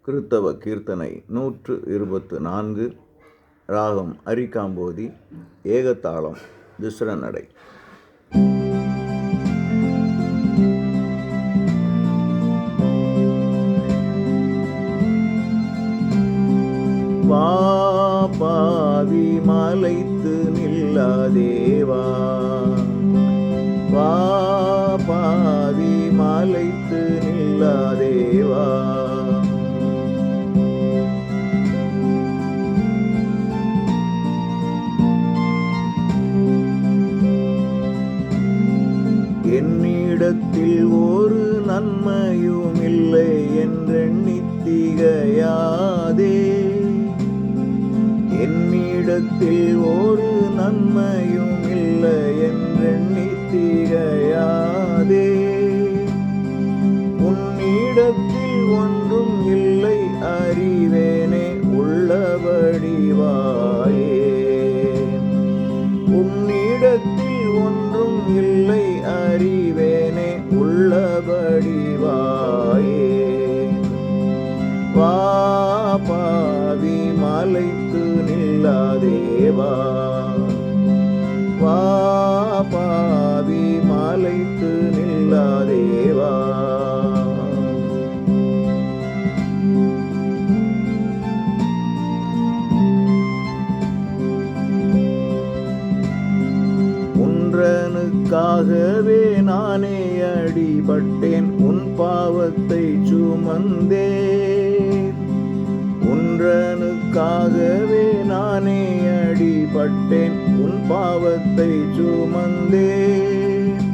கிறித்தவ கீர்த்தனை 124. ராகம் அரிகாம்போதி. ஏகத்தாளம் திஸ்ர நடை. வா பாவி மலைத்து நில்லாதேவா, வா பாவி மலைத்து நில்லாதேவா, என்னிடத்தில் ஒரு நன்மையும் இல்லை என்றெண்ணித் திகையாதே, என்னிடத்தில் ஒரு நன்மையும் இல்லை என்றெண்ணித் திகையாதே, உன்னிடத்தில் ஒன்றும் இல்லை அறிவேனே உள்ளபடி வாயே, உன்னிடத்தில் ஒன்றும் இல்லை அறிவேனே உள்ளபடி வாயே, வா பாவி மலைத்து நில்லாதேவா, வா பாவி மலைத்து நில்லாதேவா, உன்றனுக்காகவே நானே அடிபட்டேன், உன் பாவத்தை சுமந்தேன், உன்றனுக்காகவே நானே அடிபட்டேன், உன் பாவத்தை சுமந்தேன்,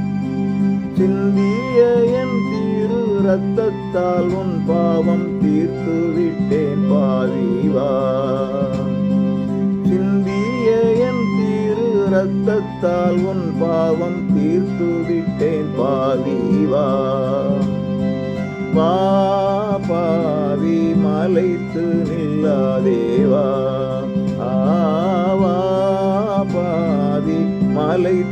சிந்திய என் திரு இரத்தத்தால் உன் பாவம் தீர்த்து விட்டேன் பாவிவா, சிந்திய என் திரு இரத்தத்தால் உன் பாவம் தீர்த்து விட்டேன் பாவிவா, வா பாவி மலைத்து நில்லாதேவா, வா பாவி மலைத்து